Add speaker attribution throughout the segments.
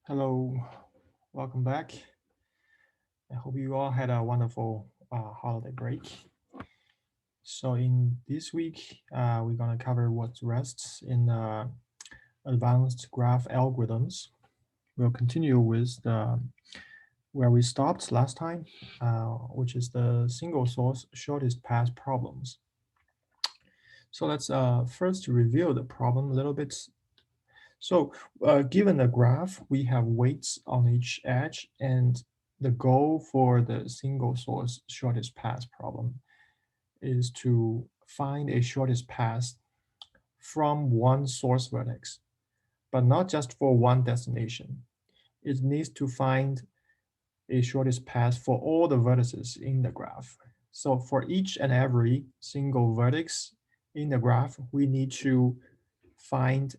Speaker 1: Hello, welcome back. I hope you all had a wonderful holiday break. So in this week, we're gonna cover what rests in advanced graph algorithms. We'll continue with where we stopped last time, which is the single source shortest path problems. So let's first review the problem a little bit. So given a graph, we have weights on each edge, and the goal for the single source shortest path problem is to find a shortest path from one source vertex, but not just for one destination. It needs to find a shortest path for all the vertices in the graph. So for each and every single vertex in the graph, we need to find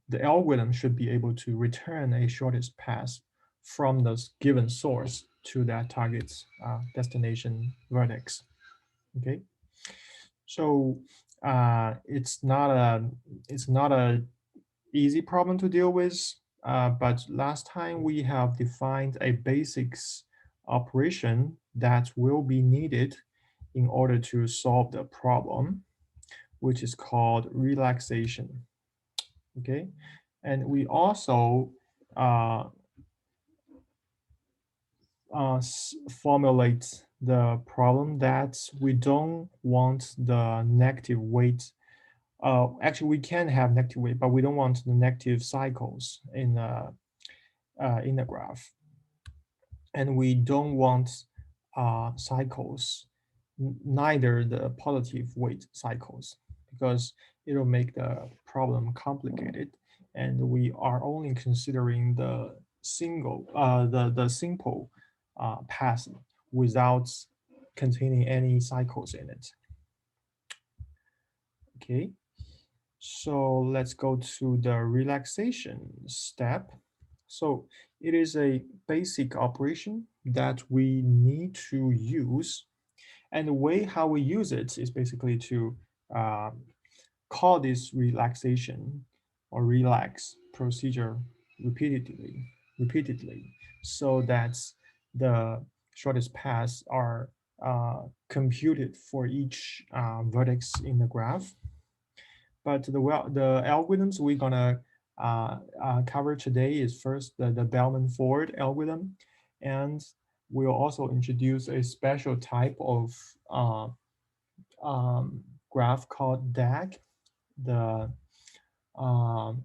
Speaker 1: the algorithm should be able to return a shortest path from the given source to that target's destination vertex. Okay, so it's not a easy problem to deal with, but last time we have defined a basics operation that will be needed in order to solve the problem, which is called relaxation. Okay, and we also uh, formulate the problem that we don't want the negative weight. Actually, we can have negative weight, but we don't want the negative cycles in the graph, and we don't want cycles, neither the positive weight cycles, because it'll make the problem complicated, and we are only considering the simple path without containing any cycles in it. Okay, so let's go to the relaxation step. So it is a basic operation that we need to use. And the way how we use it is basically to call this relaxation or relax procedure repeatedly, so that the shortest paths are computed for each vertex in the graph. But the algorithms we're gonna cover today is first the Bellman-Ford algorithm, and we'll also introduce a special type of um, graph called DAG, the um,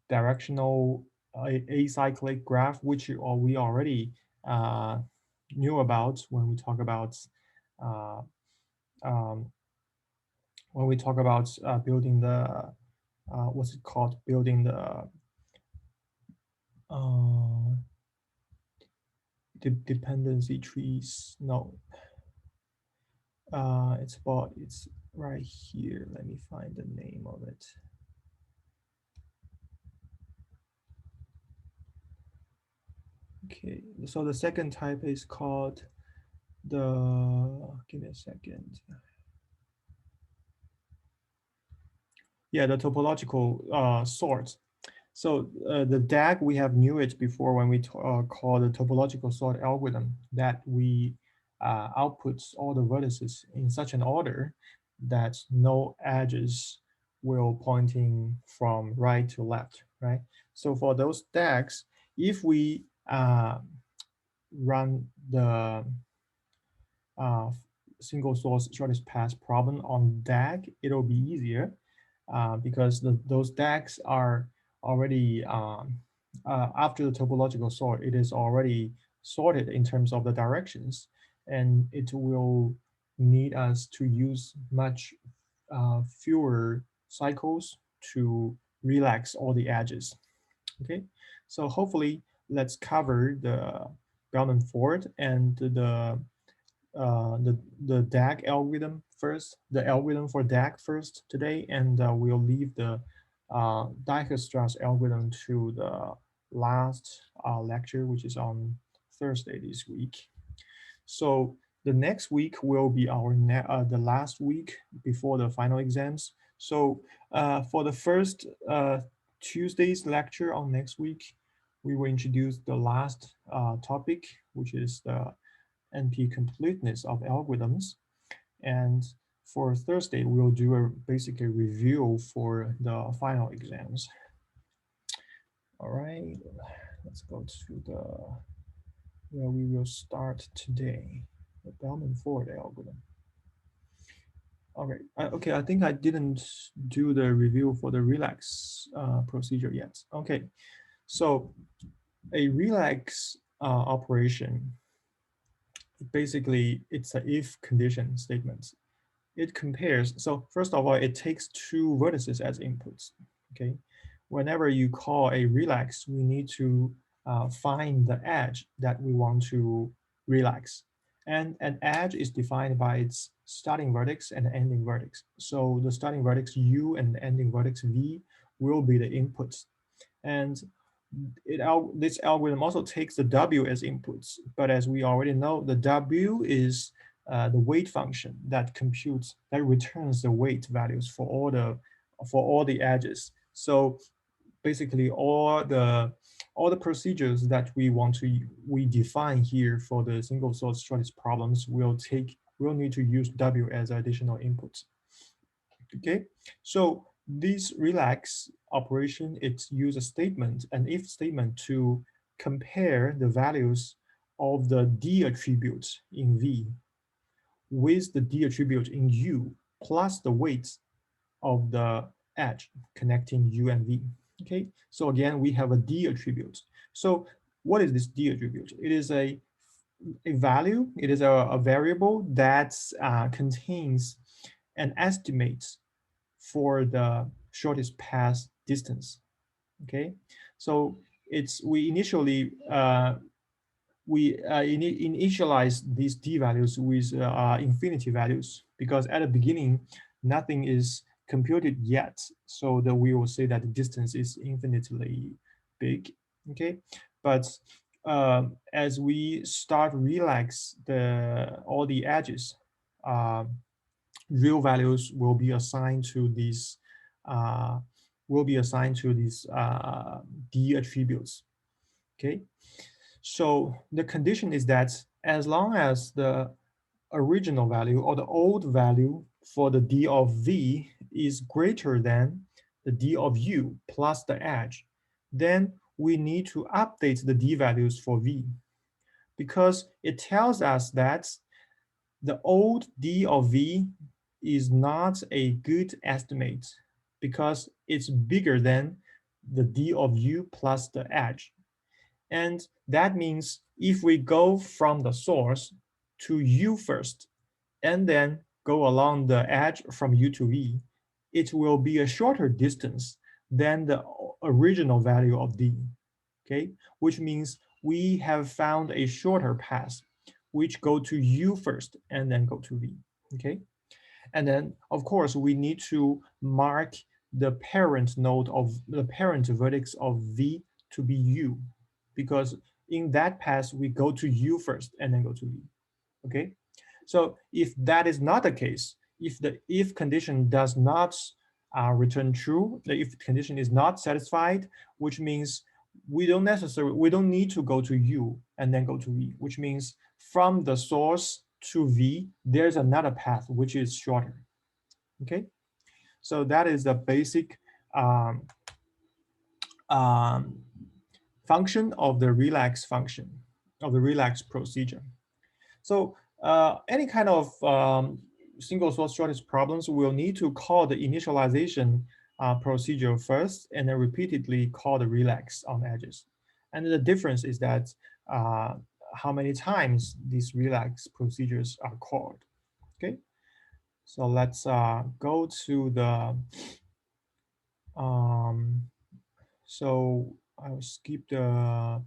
Speaker 1: directional acyclic graph, which we already uh, knew about uh, um, when we talk about building the what's it called, building the uh, dependency trees. No, it's right here. Let me find the name of it. Okay, so the second type is called give me a second. Yeah, the topological sort. So the DAG, we have knew it before when we call the topological sort algorithm, that we outputs all the vertices in such an order that no edges will pointing from right to left, right? So for those DAGs, if we run the uh, single source shortest path problem on DAG, it'll be easier because those DAGs are already, after the topological sort, it is already sorted in terms of the directions, and it will need us to use much fewer cycles to relax all the edges. Okay, so hopefully let's cover the Bellman-Ford and the DAG algorithm first, the algorithm for DAG first today, and we'll leave the Dijkstra's algorithm to the last lecture, which is on Thursday this week. So the next week will be the last week before the final exams. So for the first Tuesday's lecture on next week, we will introduce the last topic, which is the NP completeness of algorithms. And for Thursday, we'll do a basically review for the final exams. All right, let's go to the where we will start today, the Bellman-Ford algorithm. Okay, I think I didn't do the review for the relax procedure yet. Okay, so a relax operation, basically it's a if condition statement. It compares, so first of all, it takes two vertices as inputs, okay? Whenever you call a relax, we need to find the edge that we want to relax. And an edge is defined by its starting vertex and ending vertex. So the starting vertex U and the ending vertex V will be the inputs. And this algorithm also takes the W as inputs, but as we already know, the W is the weight function that returns the weight values for all the edges. So basically all the procedures that we define here for the single source shortest problems will need to use W as additional inputs. Okay, so this relax operation, it uses a statement, an if statement, to compare the values of the D attributes in V with the D attribute in U plus the weights of the edge connecting U and V. Okay, so again, we have a D attribute. So what is this D attribute? It is a value, it is a variable that contains an estimate for the shortest path distance. Okay, so we initially initialize these d values with infinity values, because at the beginning nothing is computed yet, so that we will say that the distance is infinitely big. Okay, but as we start relax all the edges, real values will be assigned to these uh, D attributes. Okay, so the condition is that as long as the original value or the old value for the D of V is greater than the D of U plus the edge, then we need to update the D values for V, because it tells us that the old D of V is not a good estimate because it's bigger than the D of U plus the edge. And that means if we go from the source to U first, and then go along the edge from U to V, it will be a shorter distance than the original value of D, okay? Which means we have found a shorter path, which go to U first and then go to V, okay? And then, of course, we need to mark the parent node of the parent vertex of V to be U, because in that path, we go to U first and then go to V, okay? So if that is not the case, if the if condition does not return true, the if condition is not satisfied, which means we don't need to go to U and then go to V, which means from the source to V, there's another path which is shorter. Okay, so that is the basic function of the relax function, of the relax procedure. So any kind of single source shortest problems will need to call the initialization procedure first and then repeatedly call the relax on edges. And the difference is that how many times these relax procedures are called. Okay, so let's go to the, so I'll skip the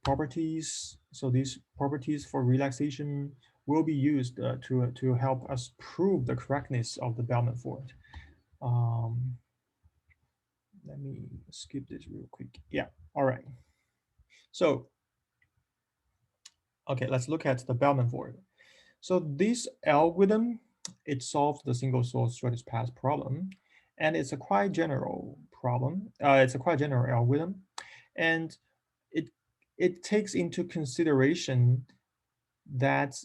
Speaker 1: properties. So these properties for relaxation will be used to help us prove the correctness of the Bellman-Ford. Let me skip this real quick. Yeah, all right. So, okay, let's look at the Bellman-Ford. So this algorithm, it solves the single source shortest path problem. and it's a quite general problem. It's a quite general algorithm, and it it takes into consideration that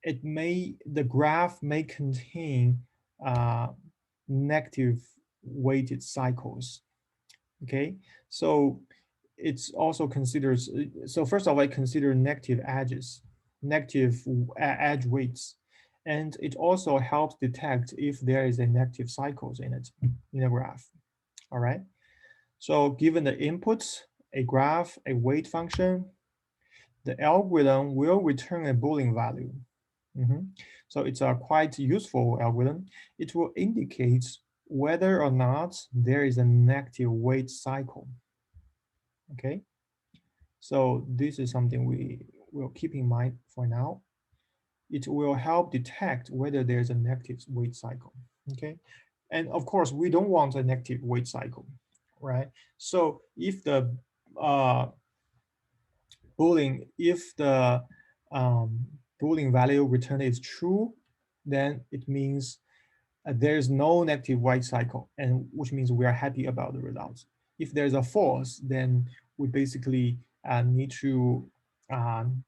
Speaker 1: the graph may contain uh, negative weighted cycles. Okay, so it's also considers, so first of all, I consider negative edges, negative edge weights, and it also helps detect if there is a negative cycles in it, in a graph. All right, so given the inputs, a graph, a weight function, the algorithm will return a Boolean value. So it's a quite useful algorithm. It will indicate whether or not there is a negative weight cycle. Okay, so this is something we will keep in mind for now. It will help detect whether there's a negative weight cycle. Okay, and of course we don't want a negative weight cycle, right? So if the uh, Boolean, if the um, Boolean value returned is true, then it means there is no negative weight cycle, and which means we are happy about the results. If there's a false, then we basically need to um,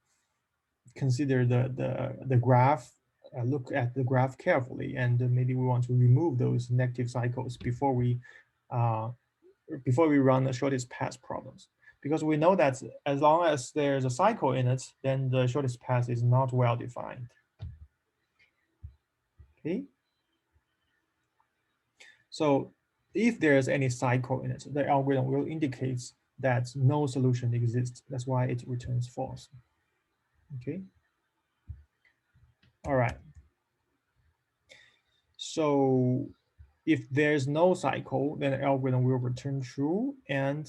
Speaker 1: consider the graph, look at the graph carefully, and maybe we want to remove those negative cycles uh, before we run the shortest path problems. Because we know that as long as there's a cycle in it, then the shortest path is not well defined. Okay. So if there's any cycle in it, the algorithm will indicate that no solution exists. That's why it returns false. Okay. All right. So if there's no cycle, then the algorithm will return true, and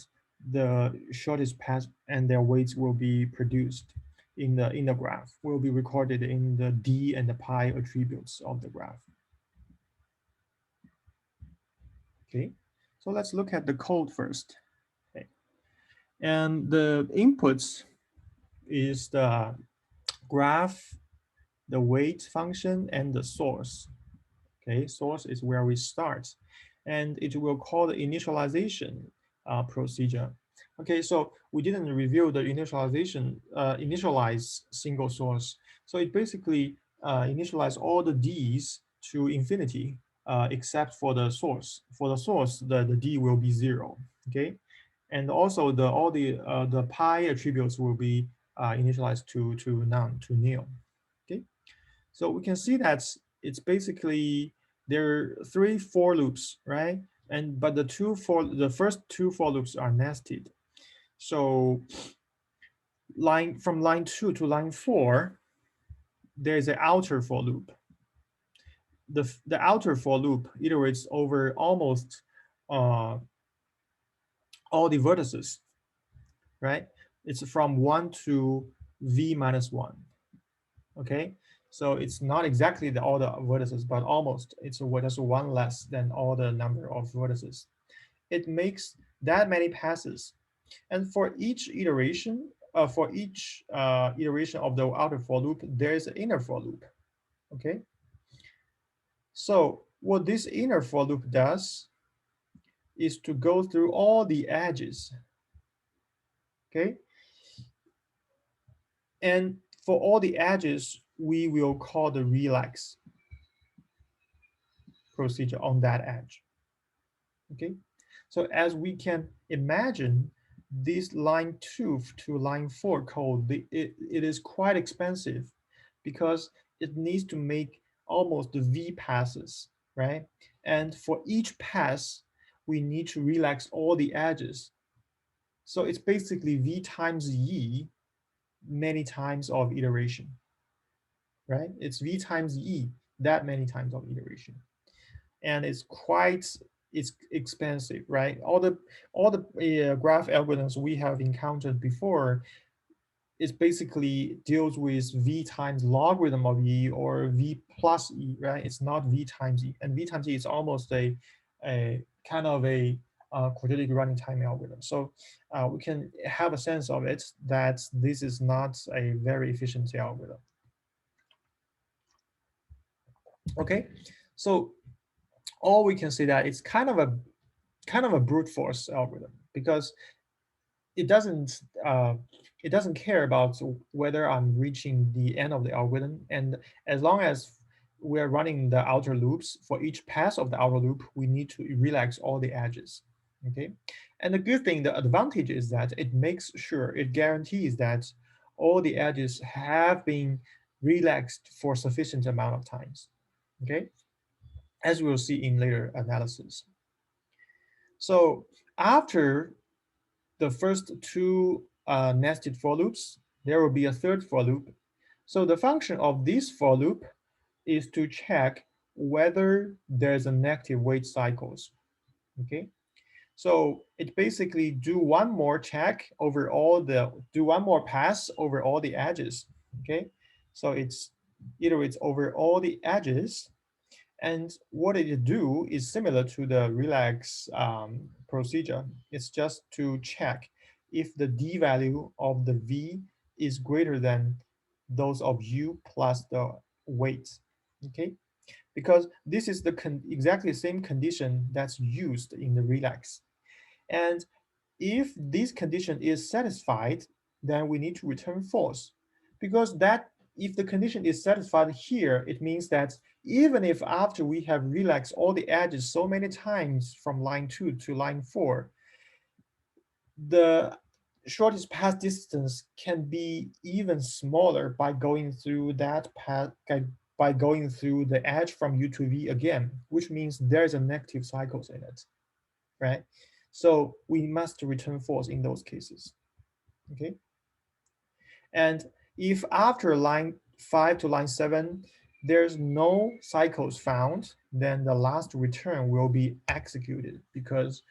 Speaker 1: the shortest path and their weights will be produced in the graph, will be recorded in the D and the pi attributes of the graph. Okay, so let's look at the code first. Okay. And the inputs is the graph, the weight function, and the source. Okay, source is where we start, and it will call the initialization procedure. Okay, so we didn't review the initialize single source. So it basically initialize all the D's to infinity except for the source. For the source, the D will be 0. Okay, and also all the pi attributes will be initialized to none, to nil. Okay, so we can see that it's basically there are 3 for loops, right? And but the first 2 for loops are nested. So from line 2 to line 4, there's an outer for loop. The outer for loop iterates over almost uh, all the vertices, right? It's from 1 to v minus 1. Okay, so it's not exactly all the vertices, but almost. It's just 1 less than all the number of vertices. It makes that many passes, and for each iteration, of the outer for loop, there is an inner for loop. Okay, so what this inner for loop does is to go through all the edges. Okay, and for all the edges, we will call the relax procedure on that edge. Okay, so as we can imagine, this line 2 to line 4 code, it is quite expensive because it needs to make almost the V passes, right? And for each pass, we need to relax all the edges. So it's basically V times E many times of iteration, right? It's V times E that many times of iteration. And it's expensive, right? All the graph algorithms we have encountered before, it basically deals with V times logarithm of E or V plus E, right? It's not V times E, and V times E is almost a kind of a quadratic running time algorithm. So we can have a sense of it that this is not a very efficient algorithm. Okay, so or we can say that it's kind of a brute force algorithm, because it doesn't care about whether I'm reaching the end of the algorithm, and as long as we're running the outer loops, for each pass of the outer loop, we need to relax all the edges. Okay, and the good thing, the advantage is that it makes sure, it guarantees that all the edges have been relaxed for sufficient amount of times. Okay, as we'll see in later analysis. So after the first two nested for loops, there will be a third for loop. So the function of this for loop is to check whether there's a negative weight cycles. Okay, so it basically do one more check over do one more pass over all the edges. Okay, so it's iterates over all the edges, and what it do is similar to the relax procedure. It's just to check if the d value of the v is greater than those of u plus the weight. Okay, because this is the exactly same condition that's used in the relax. And if this condition is satisfied, then we need to return false, because that if the condition is satisfied here, it means that even if after we have relaxed all the edges so many times from line 2 to line 4, the shortest path distance can be even smaller by going through that path, by going through the edge from U to V again, which means there's a negative cycles in it, right? So we must return false in those cases. Okay, and if after line 5 to line 7 there's no cycles found, then the last return will be executed, because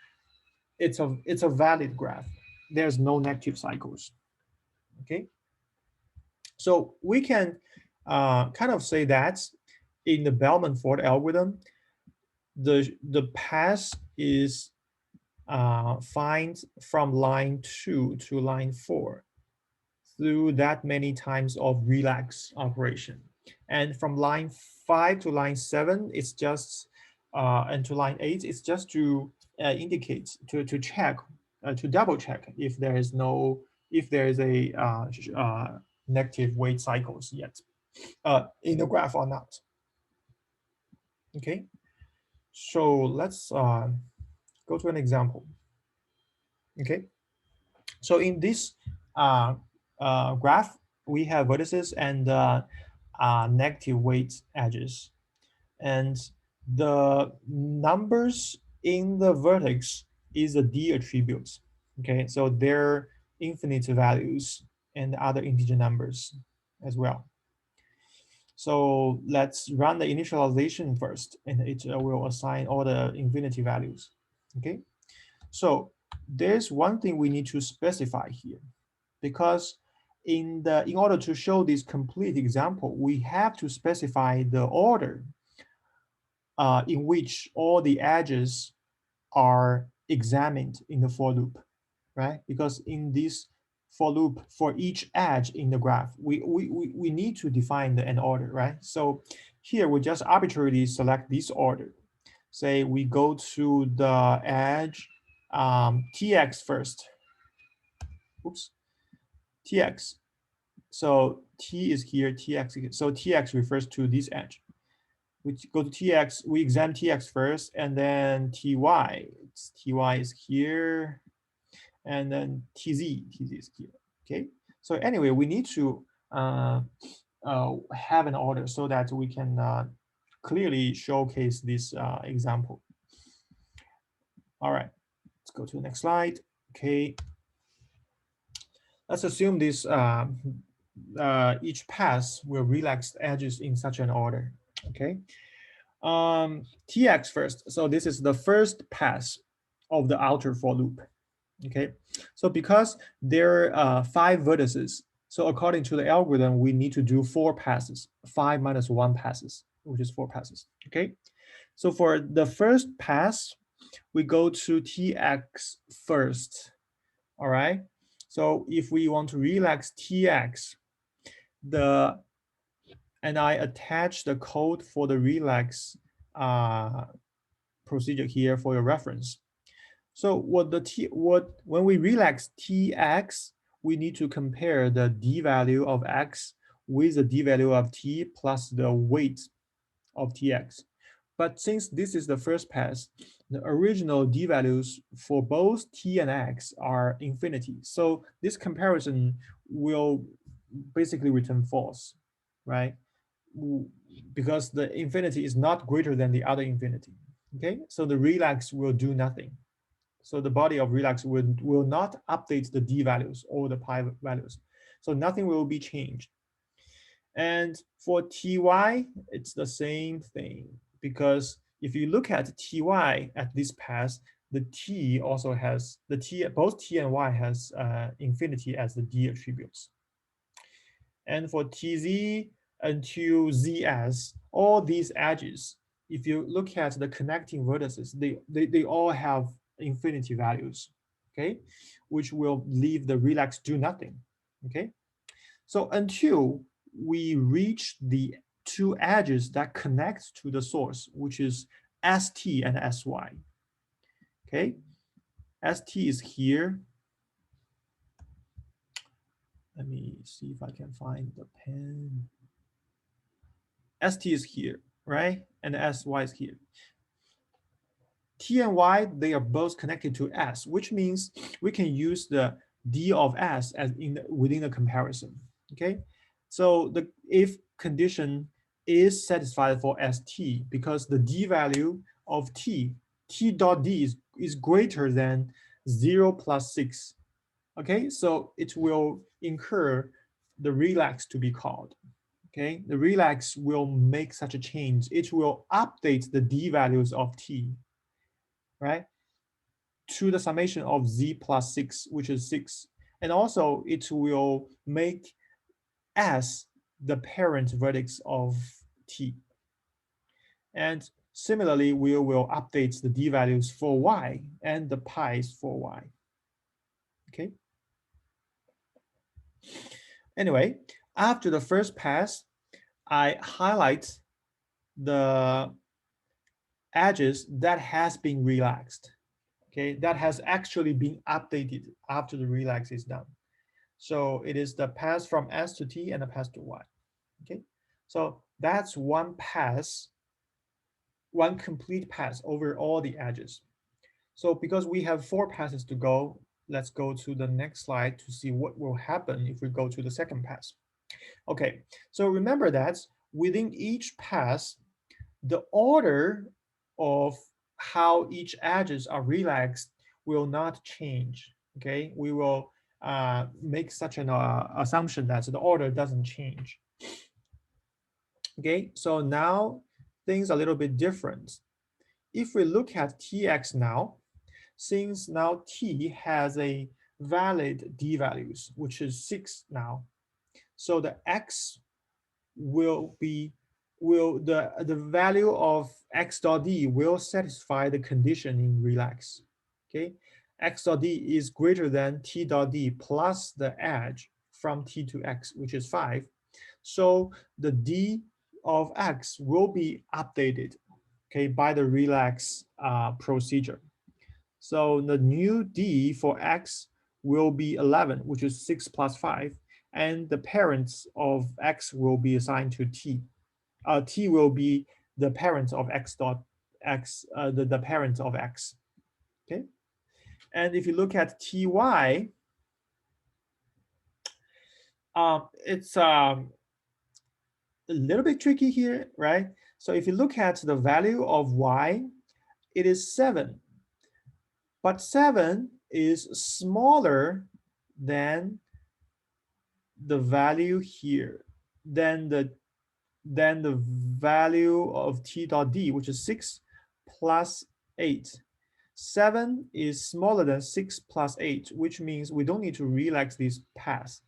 Speaker 1: it's a valid graph. There's no negative cycles. Okay, so we can kind of say that in the Bellman-Ford algorithm, the pass is find from line 2 to line 4 through that many times of relax operation. And from line 5 to line 7, it's just, and to line 8, it's just to indicate, to check, to double check if there is no, if there is a negative weight cycles yet in the graph or not. Okay, so let's go to an example. Okay, so in this graph, we have vertices and negative weight edges. And the numbers in the vertex is the D attributes. Okay, so they're infinite values and other integer numbers as well. So let's run the initialization first, and it will assign all the infinity values. Okay, so there's one thing we need to specify here, because in order to show this complete example, we have to specify the order in which all the edges are examined in the for loop, right? Because in this for loop, for each edge in the graph, we need to define an order, right? So here we just arbitrarily select this order. Say we go to the edge tx first. Oops, tx. So t is here, tx is here. So tx refers to this edge. We go to tx, we examine tx first, and then ty. Ty is here, and then tz is here. Okay. So anyway, we need to have an order so that we can clearly showcase this example. All right, let's go to the next slide. Okay. Let's assume this each pass will relax edges in such an order. Okay. Tx first. So this is the first pass of the outer for loop. Okay. So because there are 5 vertices, so according to the algorithm, we need to do 4 passes, 5 minus 1 passes, which is 4 passes. Okay. So for the first pass, we go to Tx first. All right. So if we want to relax Tx, and I attach the code for the relax procedure here for your reference. So when we relax Tx, we need to compare the d value of x with the d value of t plus the weight of Tx. But since this is the first pass, the original d values for both t and x are infinity. So this comparison will basically return false, right? Because the infinity is not greater than the other infinity. Okay, so the relax will do nothing. So the body of relax will not update the d values or the pi values. So nothing will be changed. And for ty, it's the same thing, because if you look at ty at this pass, the t also has the t, both t and y has infinity as the d attributes. And for tz until zs, all these edges, if you look at the connecting vertices, they all have infinity values, okay, which will leave the relax do nothing, okay. So until we reach the two edges that connect to the source, which is st and sy, okay, st is here. Let me see if I can find the pen. St is here, right? And sy is here. T and y, they are both connected to s, which means we can use the d of s as within the comparison, okay? So the if condition is satisfied for st, because the d value of t dot d is greater than 0 plus 6, okay? So it will incur the relax to be called. Okay, the relax will make such a change. It will update the d values of t, right, to the summation of z plus 6, which is 6. And also it will make s the parent vertex of t. And similarly, we will update the d values for y and the pi's for y. Okay. Anyway, after the first pass, I highlight the edges that has been relaxed, okay, that has actually been updated after the relax is done. So it is the pass from S to T and the pass to Y, okay? So that's one pass, one complete pass over all the edges. So because we have 4 passes to go, let's go to the next slide to see what will happen if we go to the second pass. Okay, so remember that within each pass, the order of how each edges are relaxed will not change, okay? We will make such an assumption that the order doesn't change. Okay, so now things are a little bit different. If we look at Tx now, since now T has a valid D values, which is 6 now, so the X will be, the value of X dot D will satisfy the condition in relax, okay? X dot D is greater than T dot D plus the edge from T to X, which is 5. So the D of X will be updated, okay, by the relax procedure. So the new D for X will be 11, which is 6 plus 5. And the parents of X will be assigned to T. T will be the parent of X dot X, the parent of X, okay? And if you look at Ty, it's a little bit tricky here, right? So if you look at the value of Y, it is 7. But 7 is smaller than the value here, than the value of T dot D, which is 6 plus 8. 7 is smaller than 6 plus 8, which means we don't need to relax this pass.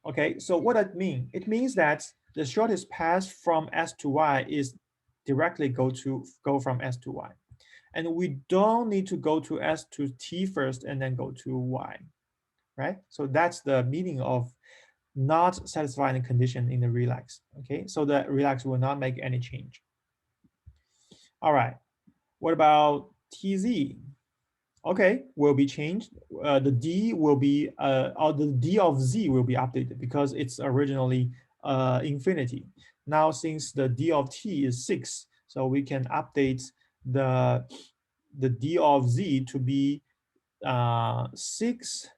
Speaker 1: Okay, so what does it mean? It means that the shortest pass from S to Y is directly go from S to Y. And we don't need to go to S to T first and then go to Y, right? So that's the meaning of not satisfying the condition in the relax, okay? So the relax will not make any change. All right, What about TZ? Okay, will be changed. The D will be, or the D of Z will be updated because it's originally infinity. Now, since the D of T is 6, so we can update the, the D of Z to be 6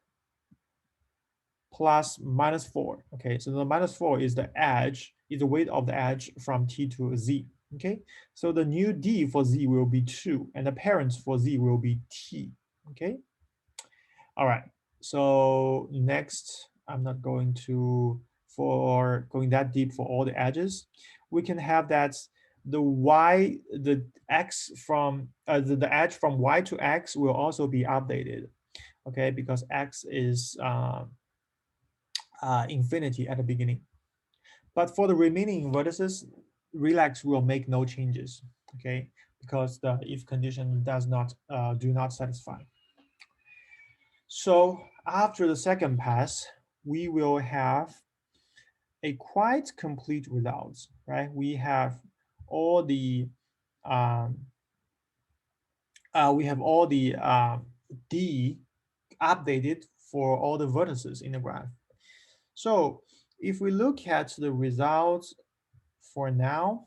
Speaker 1: plus minus 4. Okay, so the minus 4 is the edge, is the weight of the edge from T to Z. Okay, so the new D for Z will be 2, and the parents for Z will be T. Okay, all right. So next, I'm not going to for going that deep for all the edges. We can have that the Y, the X from the edge from Y to X will also be updated. Okay, because X is infinity at the beginning. But for the remaining vertices, relax will make no changes. Okay, because the if condition does not do not satisfy. So after the second pass, we will have a quite complete results, right? We have all the um, D updated for all the vertices in the graph. So if we look at the results for now,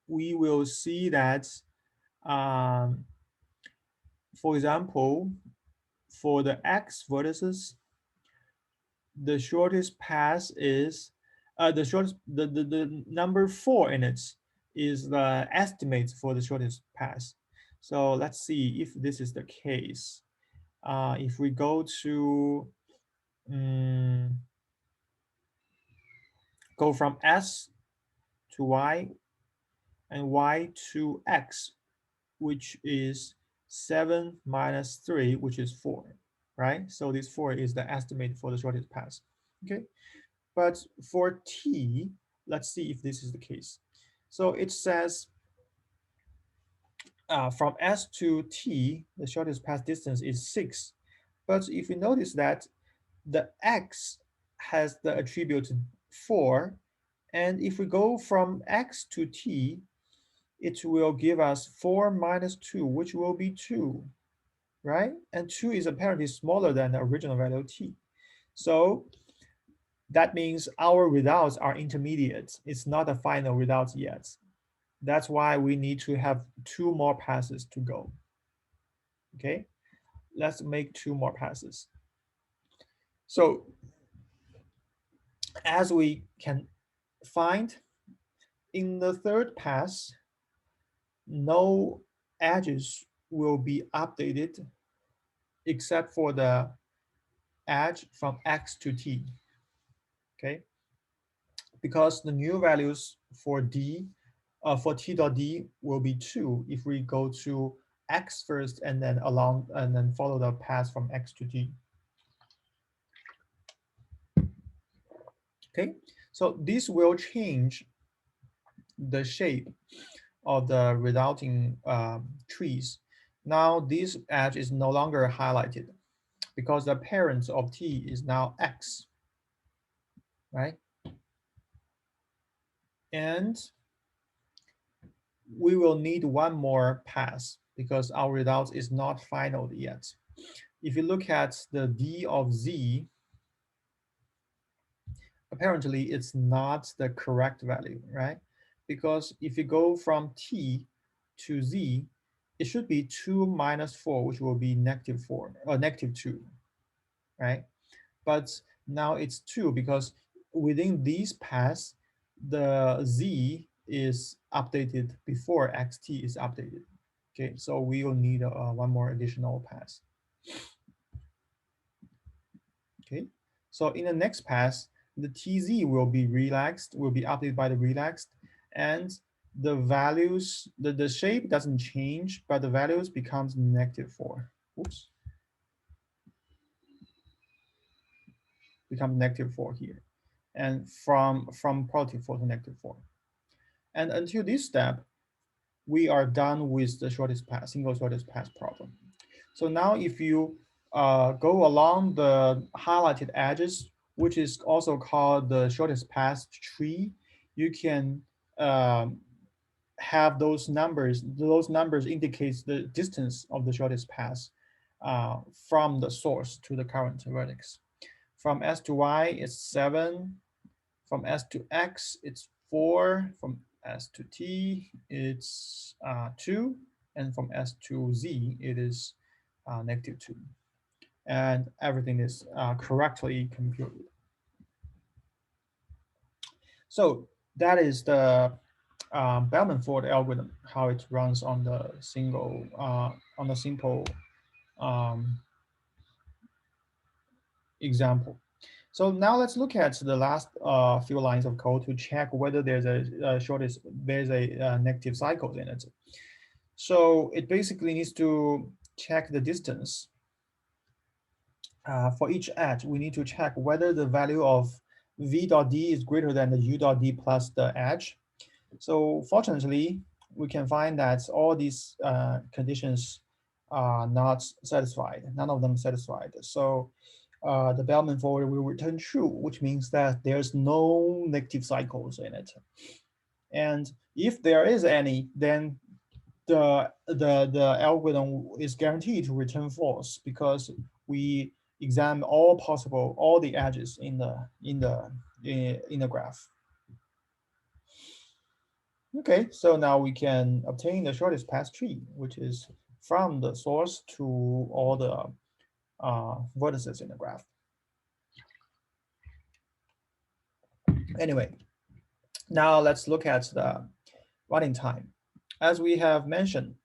Speaker 1: we will see that, um, for example, for the X vertices, the shortest path is the number 4 in it is the estimate for the shortest path. So let's see if this is the case. If we go to go from S to Y and Y to X, which is 7 minus 3, which is 4, right? So this 4 is the estimate for the shortest path. Okay, but for T, let's see if this is the case. So it says from S to T, the shortest path distance is 6. But if you notice that the X has the attribute 4, and if we go from X to T, it will give us 4 minus 2, which will be 2, right? And 2 is apparently smaller than the original value T. So that means our results are intermediate. It's not a final result yet. That's why we need to have 2 more passes to go. Okay, let's make 2 more passes. So as we can find, in the third pass, no edges will be updated except for the edge from X to T. Okay, because the new values for D, for T dot D will be 2 if we go to X first and then along and then follow the path from X to T. Okay, so this will change the shape of the resulting trees. Now this edge is no longer highlighted because the parent of T is now X, right? And we will need 1 more pass because our result is not final yet. If you look at the D of Z, apparently it's not the correct value, right? Because if you go from T to Z, it should be 2 minus 4, which will be negative 4 or negative 2, right? But now it's 2 because within these paths, the Z is updated before XT is updated. Okay, so we will need 1 more additional pass. Okay, so in the next pass, the TZ will be relaxed, will be updated by the relaxed, and the values, the shape doesn't change, but the values becomes negative 4. Oops. Become negative 4 here. And from positive 4 to negative 4. And until this step, we are done with the shortest path, single shortest path problem. So now if you go along the highlighted edges, which is also called the shortest path tree, you can have those numbers. Those numbers indicates the distance of the shortest path from the source to the current vertex. From S to Y, it's 7. From S to X, it's 4. From S to T, it's 2. And from S to Z, it is -2. And everything is correctly computed. So that is the Bellman-Ford algorithm, how it runs on the simple example. So now let's look at the last few lines of code to check whether there's a negative cycles in it. So it basically needs to check the distance. For each edge, we need to check whether the value of v dot d is greater than the u dot d plus the edge. So fortunately, we can find that all these conditions are not satisfied. None of them satisfied. So the Bellman-Ford will return true, which means that there's no negative cycles in it. And if there is any, then the algorithm is guaranteed to return false because we examine all the edges in the graph. Okay, so now we can obtain the shortest path tree, which is from the source to all the vertices in the graph. Anyway, now let's look at the running time. As we have mentioned,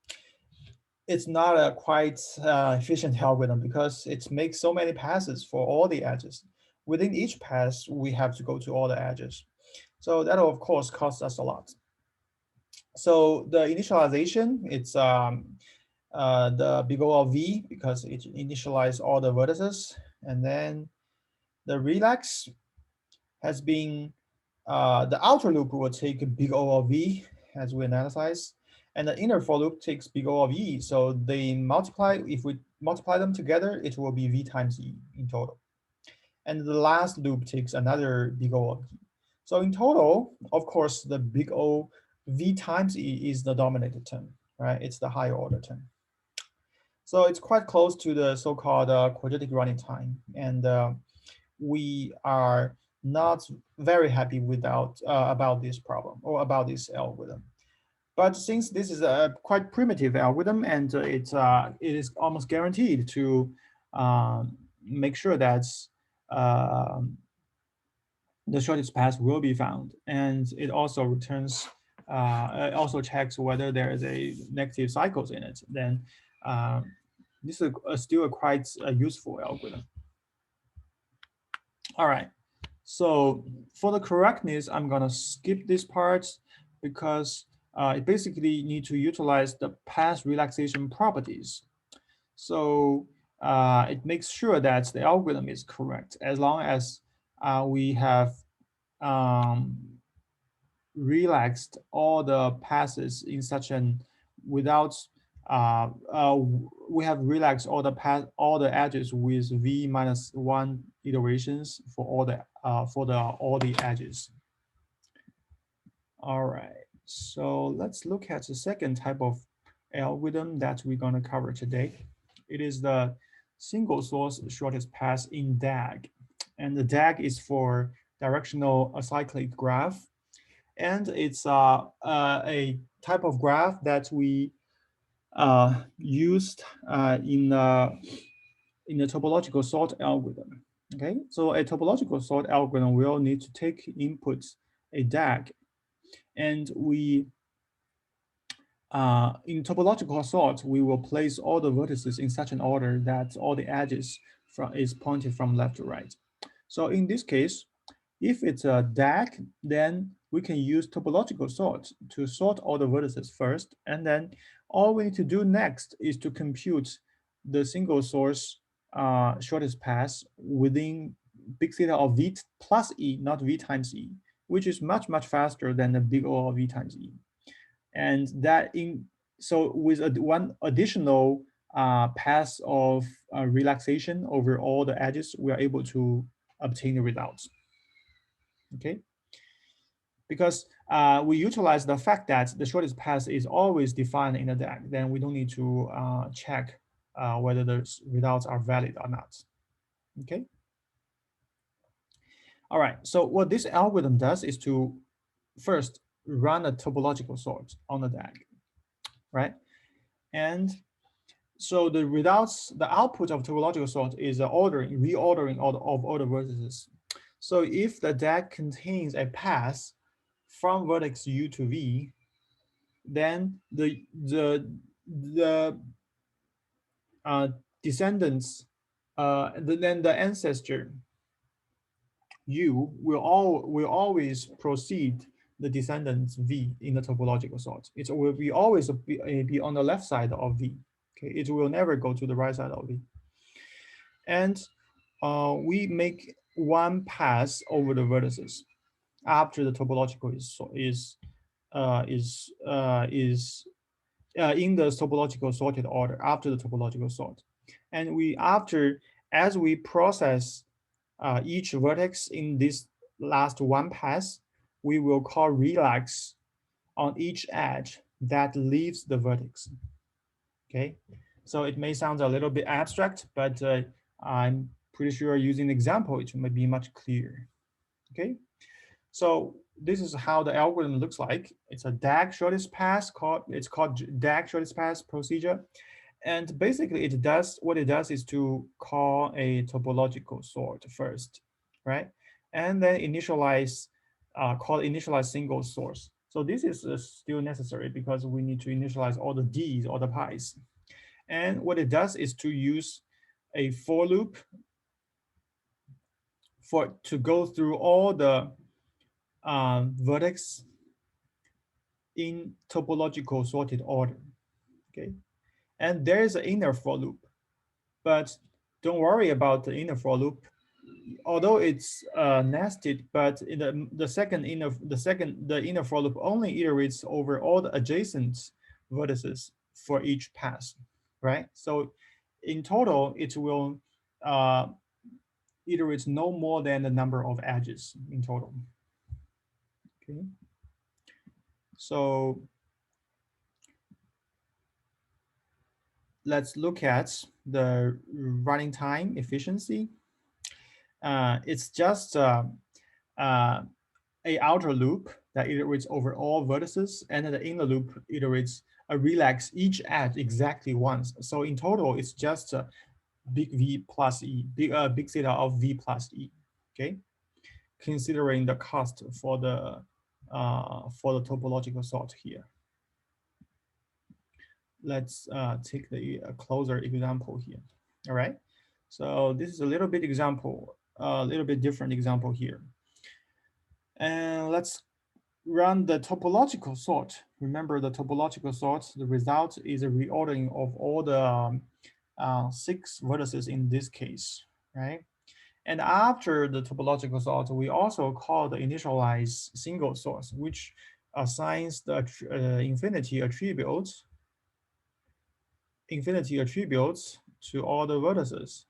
Speaker 1: it's not a quite efficient algorithm because it makes so many passes for all the edges. Within each pass, we have to go to all the edges. So that, of course, costs us a lot. So the initialization, it's the big O of V because it initializes all the vertices. And then the relax has been, the outer loop will take big O of V as we analyze. And the inner for loop takes big O of E. So they multiply, if we multiply them together, it will be V times E in total. And the last loop takes another big O of E. So in total, of course, the big O V times E is the dominated term, right? It's the higher order term. So it's quite close to the so-called quadratic running time. And we are not very happy about this problem or about this algorithm. But since this is a quite primitive algorithm and it is almost guaranteed to make sure that the shortest path will be found, and it also returns, it also checks whether there is a negative cycles in it, then this is still a quite useful algorithm. All right, so for the correctness, I'm gonna skip this part because it basically need to utilize the path relaxation properties. So it makes sure that the algorithm is correct as long as we have relaxed all the passes in such an without we have relaxed all the edges with v minus 1 iterations for all the edges. All right, so let's look at the second type of algorithm that we're going to cover today. It is the single source shortest path in DAG. And the DAG is for directional acyclic graph. And it's a type of graph that we used in the topological sort algorithm. Okay, so a topological sort algorithm will need to take inputs a DAG, and we in topological sort we will place all the vertices in such an order that all the edges is pointed from left to right. So in this case, if it's a DAG, then we can use topological sort to sort all the vertices first, and then all we need to do next is to compute the single source shortest path within big theta of V plus E, not V times E, which is much, much faster than the big O of V times E. And so with one additional pass of relaxation over all the edges, we are able to obtain the results. Okay. because we utilize the fact that the shortest path is always defined in the DAG, then we don't need to check whether the results are valid or not. Okay. All right. So what this algorithm does is to first run a topological sort on the DAG, right? And so the results, the output of topological sort is reordering of all the vertices. So if the DAG contains a path from vertex U to V, then the descendants, then the ancestor U will always proceed the descendants V in the topological sort. It will be always be on the left side of V. Okay, it will never go to the right side of V. And we make one pass over the vertices after the topological is in the topological sorted order after the topological sort. And as we process each vertex in this last one pass, we will call relax on each edge that leaves the vertex. Okay, so it may sound a little bit abstract, but I'm pretty sure using the example, it may be much clearer. Okay, so this is how the algorithm looks like. It's a DAG shortest path it's called DAG shortest path procedure. And basically what it does is to call a topological sort first, right? And then call initialize single source. So this is still necessary because we need to initialize all the D's or the pi's. And what it does is to use a for loop to go through all the vertex in topological sorted order. Okay, and there is an inner for loop, but don't worry about the inner for loop. Although it's nested, but in the inner for loop only iterates over all the adjacent vertices for each pass, right? So in total, it will iterate no more than the number of edges in total. Okay, so let's look at the running time efficiency. It's just a outer loop that iterates over all vertices, and the inner loop iterates relax each edge exactly once. So in total, it's just a big V plus E, big theta of V plus E. Okay, considering the cost for the topological sort here. Let's take a closer example here. All right. So this is a little bit different example here. And let's run the topological sort. Remember the topological sort, the result is a reordering of all the 6 vertices in this case, right? And after the topological sort, we also call the initialize single source, which assigns the infinity attributes to all the vertices,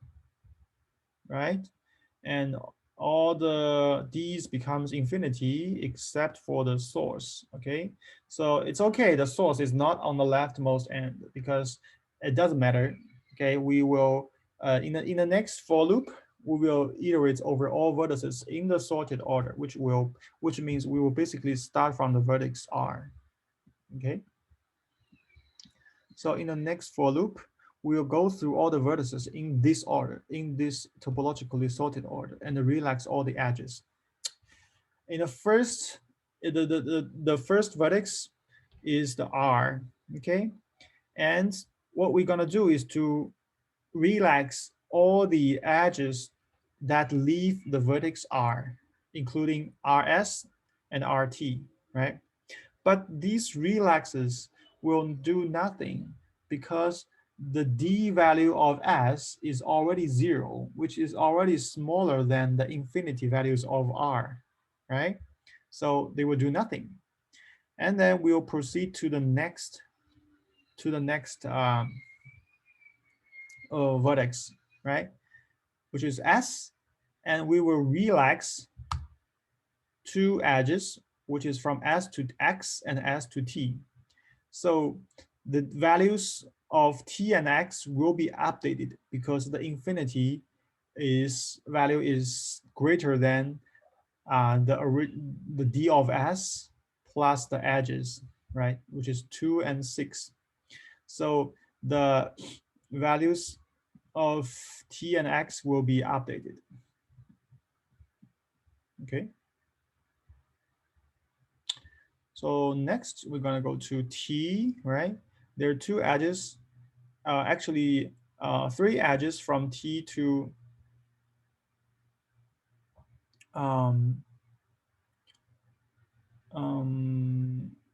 Speaker 1: right? And all the D's becomes infinity except for the source, okay? So it's okay, the source is not on the leftmost end because it doesn't matter, okay? We will, in the next for loop, we will iterate over all vertices in the sorted order, which means we will basically start from the vertex R, okay? So in the next for loop, we'll go through all the vertices in this order, in this topologically sorted order, and relax all the edges. In the first, the first vertex is the R, okay? And what we're gonna do is to relax all the edges that leave the vertex R, including RS and RT, right? But these relaxes will do nothing because the D value of S is already 0, which is already smaller than the infinity values of R, right? So they will do nothing. And then we'll proceed to the next vertex, right? Which is S, and we will relax 2 edges which is from S to X and S to T. So the values of T and X will be updated because the infinity value is greater than the D of S plus the edges, right? Which is 2 and 6. So the values of T and X will be updated. Okay. So next we're gonna go to T, right? There are two edges, actually 3 edges from T to um,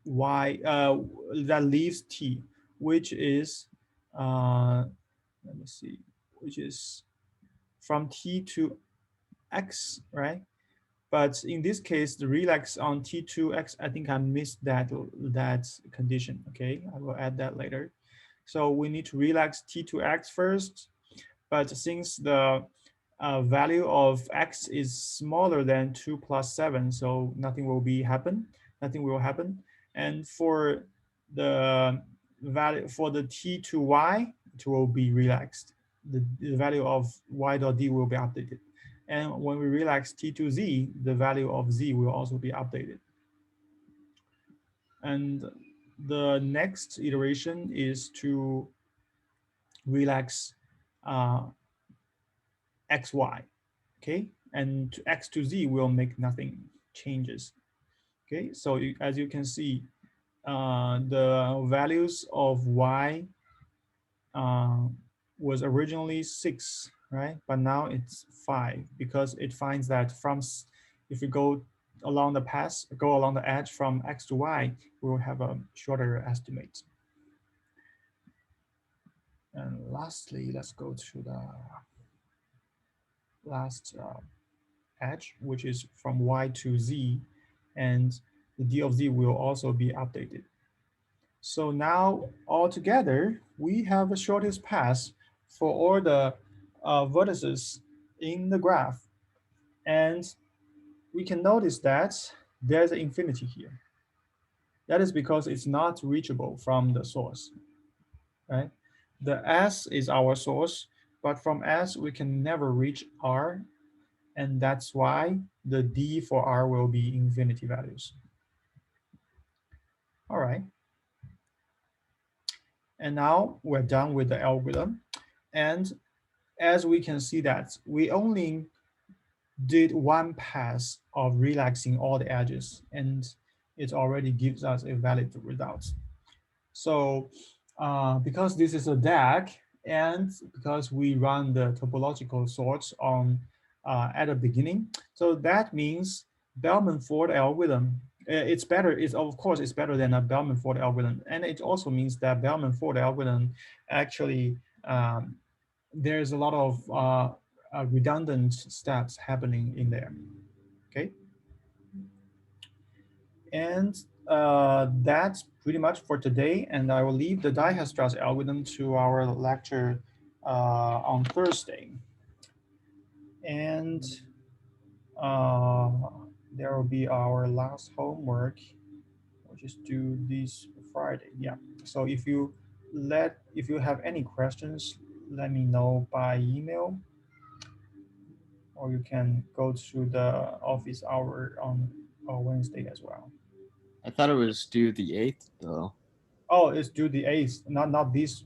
Speaker 1: Y that leaves T, which is let me see, which is from T to X, right? But in this case, the relax on T2X, I think I missed that condition. Okay, I will add that later. So we need to relax T2X first, but since the value of X is smaller than 2 plus 7, so nothing will happen. And for the value for the T to Y, it will be relaxed. The value of Y dot D will be updated. And when we relax T to Z, the value of Z will also be updated. And the next iteration is to relax XY, okay? And to X to Z will make nothing changes, okay? So as you can see, the values of Y uh, was originally 6, right? But now it's 5 because it finds that if you go along the edge from X to Y, we will have a shorter estimate. And lastly, let's go to the last edge, which is from Y to Z, and the D of Z will also be updated. So now altogether, we have the shortest path for all the vertices in the graph. And we can notice that there's an infinity here. That is because it's not reachable from the source, right? The S is our source, but from S, we can never reach R. And that's why the D for R will be infinity values. All right. And now we're done with the algorithm. And as we can see that we only did one pass of relaxing all the edges, and it already gives us a valid result. So because this is a DAG, and because we run the topological sorts on at the beginning, so that means Bellman-Ford algorithm, it's better. It's of course it's better than a Bellman-Ford algorithm, and it also means that Bellman-Ford algorithm actually there's a lot of redundant steps happening in there. Okay, and that's pretty much for today. And I will leave the Dijkstra's algorithm to our lecture on Thursday. And uh, there will be our last homework, which is due this Friday. Yeah. So if you have any questions, let me know by email, or you can go to the office hour on Wednesday as well.
Speaker 2: I thought it was due the 8th, though.
Speaker 1: Oh, it's due the 8th, not this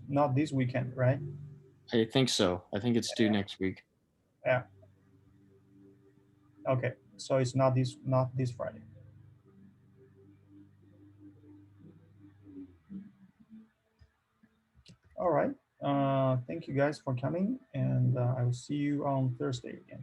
Speaker 1: weekend, right?
Speaker 2: I think so. I think it's due next week.
Speaker 1: Yeah. Okay. So it's not this Friday. All right. Thank you guys for coming, and I will see you on Thursday again.